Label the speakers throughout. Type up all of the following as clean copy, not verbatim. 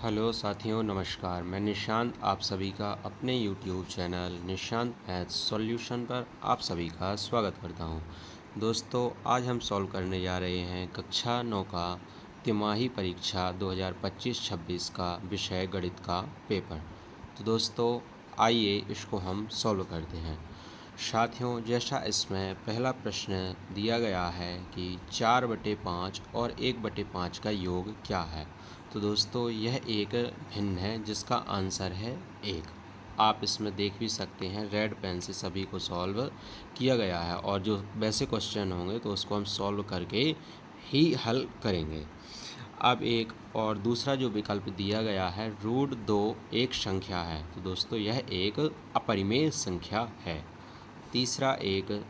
Speaker 1: Hello साथियों, नमस्कार। मैं निशांत आप सभी का अपने YouTube channel Nishant maths solution पर आप सभी का स्वागत करता हूं। दोस्तों, आज हम सॉल्व करने जा रहे हैं कक्षा 9 का तिमाही परीक्षा 2025-26 का विषय गणित का पेपर। तो दोस्तों, आइए इसको हम सॉल्व करते हैं। साथियों, जैसा इसमें पहला प्रश्न दिया गया है कि 4/5 और 1/5 का योग क्या है। तो दोस्तों, यह एक भिन्न है जिसका आंसर है 1। आप इसमें देख भी सकते हैं, रेड पेन से सभी को सॉल्व किया गया है और जो वैसे क्वेश्चन होंगे तो उसको हम सॉल्व करके ही हल करेंगे। अब एक और दूसरा जो विकल्प दिया गया है, √2 एक संख्या है। तो दोस्तों, यह एक अपरिमेय संख्या है। तीसरा, एक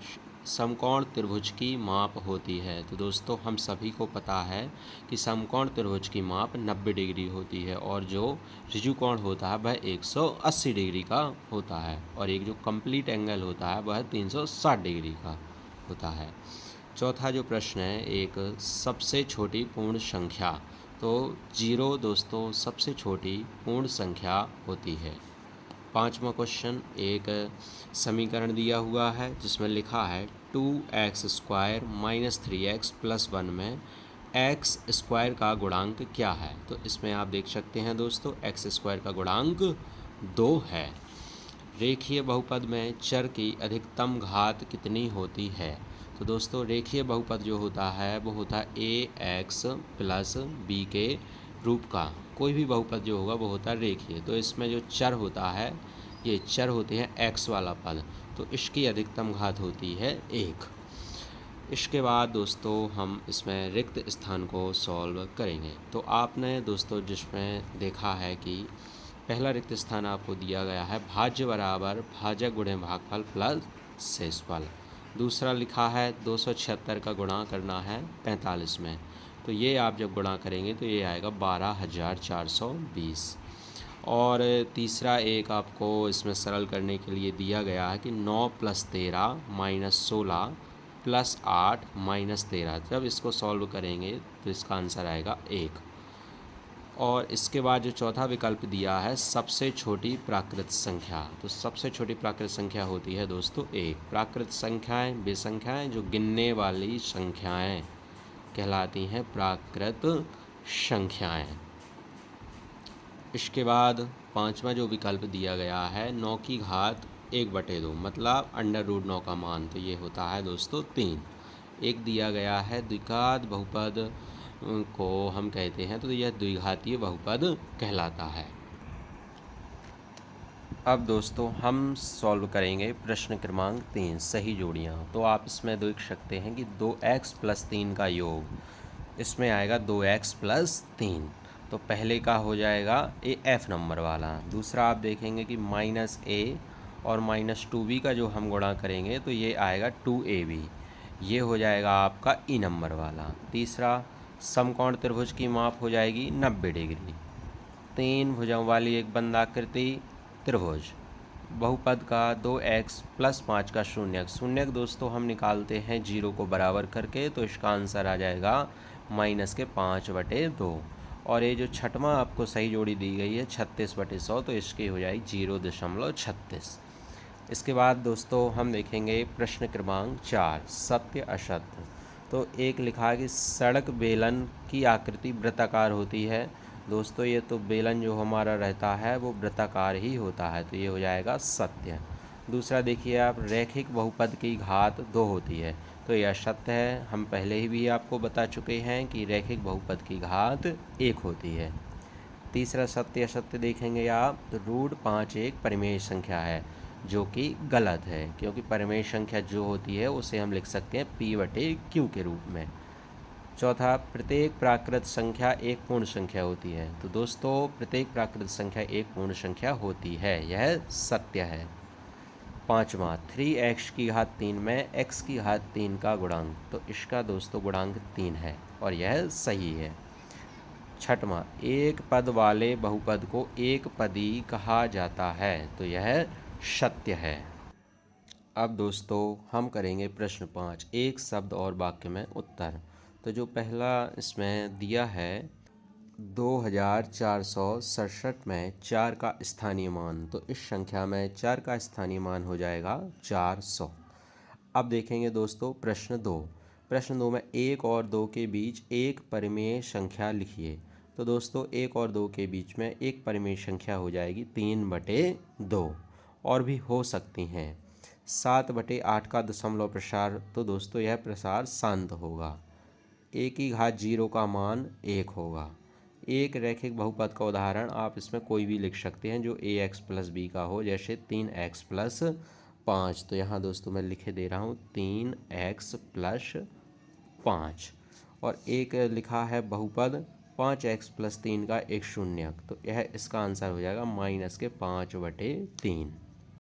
Speaker 1: समकोण त्रिभुज की माप होती है। तो दोस्तों, हम सभी को पता है कि समकोण त्रिभुज की माप 90 डिग्री होती है और जो ऋजुकोण होता है वह 180 डिग्री का होता है और एक जो कंप्लीट एंगल होता है वह 360 डिग्री का होता है। चौथा जो प्रश्न है, एक सबसे छोटी पूर्ण संख्या। तो 0 दोस्तों सबसे छोटी पूर्ण संख्या होती है। पांचवा क्वेश्चन, एक समीकरण दिया हुआ है जिसमें लिखा है 2x² - 3x + 1 में एक्स स्क्वायर का गुणांक क्या है। तो इसमें आप देख सकते हैं दोस्तों, एक्स स्क्वायर का गुणांक 2 है। रेखीय बहुपद में चर की अधिकतम घात कितनी होती है। तो दोस्तों, रेखीय बहुपद जो होता है वो होता है ax + b के रूप का। कोई भी बहुपद जो होगा वो होता है रेखीय। तो इसमें जो चर होता है, ये चर होते हैं x वाला पद, तो इसकी अधिकतम घात होती है 1। इसके बाद दोस्तों हम इसमें रिक्त स्थान को सॉल्व करेंगे। तो आपने दोस्तों जिसमें देखा है कि पहला रिक्त स्थान आपको दिया गया है भाज्य बराबर भाजक गुणे भागफल प्लस शेषफल। दूसरा लिखा है 276 का गुणा करना है 45 में। तो ये आप जब गुणा करेंगे तो ये आएगा 12,420। और तीसरा एक आपको इसमें सरल करने के लिए दिया गया है कि 9 + 13 - 16 + 8 - 13। जब इसको सॉल्व करेंगे तो इसका आंसर आएगा 1। और इसके बाद जो चौथा विकल्प दिया है सबसे छोटी प्राकृत संख्या। तो सबसे छोटी प्राकृत संख्या होती है दोस्तों 1। प्राकृत संख्याएं वे संख्याएं जो गिनने वाली संख्याएं कहलाती हैं प्राकृत संख्याएं। इसके बाद पांचवा जो विकल्प दिया गया है 9 की घात 1/2 मतलब √9 का मान, तो ये होता है दोस्तों 3। एक दिया गया है द्विघात बहुपद को हम कहते हैं, तो यह द्विघातीय बहुपद कहलाता है। अब दोस्तों हम सॉल्व करेंगे प्रश्न क्रमांक 3, सही जोड़ियाँ। तो आप इसमें देख सकते हैं कि 2x + 3 का योग इसमें आएगा 2x + 3। तो पहले का हो जाएगा ए एफ नंबर वाला। दूसरा आप देखेंगे कि -a और -2b का जो हम गुणा करेंगे तो ये आएगा 2ab। ये हो जाएगा आपका ई नंबर वाला। तीसरा, समकोण त्रिभुज की माप हो जाएगी 90 डिग्री। 3 भुजाओं वाली एक बंधाकृति त्रिभुज। बहुपद का 2x + 5 का शून्यक। शून्यक दोस्तों हम निकालते हैं 0 को बराबर करके, तो इसका आंसर आ जाएगा -5/2। और ये जो छठवां आपको सही जोड़ी दी गई है 36/100, तो इसकी हो जाएगी 0.36। इसके बाद दोस्तों हम देखेंगे प्रश्न क्रमांक 4, सत्य असत्य। तो एक लिखा है कि सड़क बेलन की आकृति वृत्ताकार होती है। दोस्तों, ये तो बेलन जो हमारा रहता है वो वृत्ताकार ही होता है, तो ये हो जाएगा सत्य। दूसरा देखिए आप, रैखिक बहुपद की घात 2 होती है, तो यह असत्य है। हम पहले ही भी आपको बता चुके हैं कि रैखिक बहुपद की घात 1 होती है। तीसरा सत्य असत्य देखेंगे आप, तो √5 एक परिमेय संख्या है, जो कि गलत है, क्योंकि परिमेय संख्या जो होती है उसे हम लिख सकते हैं p/q के रूप में। चौथा, प्रत्येक प्राकृत संख्या एक पूर्ण संख्या होती है। तो दोस्तों, प्रत्येक प्राकृत संख्या एक पूर्ण संख्या होती है, यह सत्य है। पांचवा, 3x की घात 3 में x की घात 3 का गुणांक। तो इसका दोस्तों गुणांक 3 है और यह सही है। छठवां, एक पद वाले बहुपद को एक पदी कहा जाता है। तो यह सत्य है। अब दोस्तों हम करेंगे प्रश्न 5, एक शब्द और वाक्य में उत्तर। तो जो पहला इसमें दिया है 2467 में 4 का स्थानीय मान, तो इस संख्या में 4 का स्थानीय मान हो जाएगा 400। अब देखेंगे दोस्तों प्रश्न 2। प्रश्न 2 में 1 और 2 के बीच एक परिमेय संख्या लिखिए। तो दोस्तों 1 और 2 के बीच में एक परिमेय संख्या हो जाएगी 3/2, और भी हो सकती हैं। 7/8 का दशमलव प्रसार, तो दोस्तों यह प्रसार शांत होगा। 1 की घात 0 का मान 1 होगा। एक रैखिक बहुपद का उदाहरण आप इसमें कोई भी लिख सकते हैं जो ax प्लस बी का हो, जैसे 3x प्लस 5। तो यहाँ दोस्तों मैं लिखे दे रहा हूँ 3x प्लस 5। और एक लिखा है बहुपद 5x प्लस 3 का एक शून्यक, तो यह इसका आंसर हो जाएगा -5/3।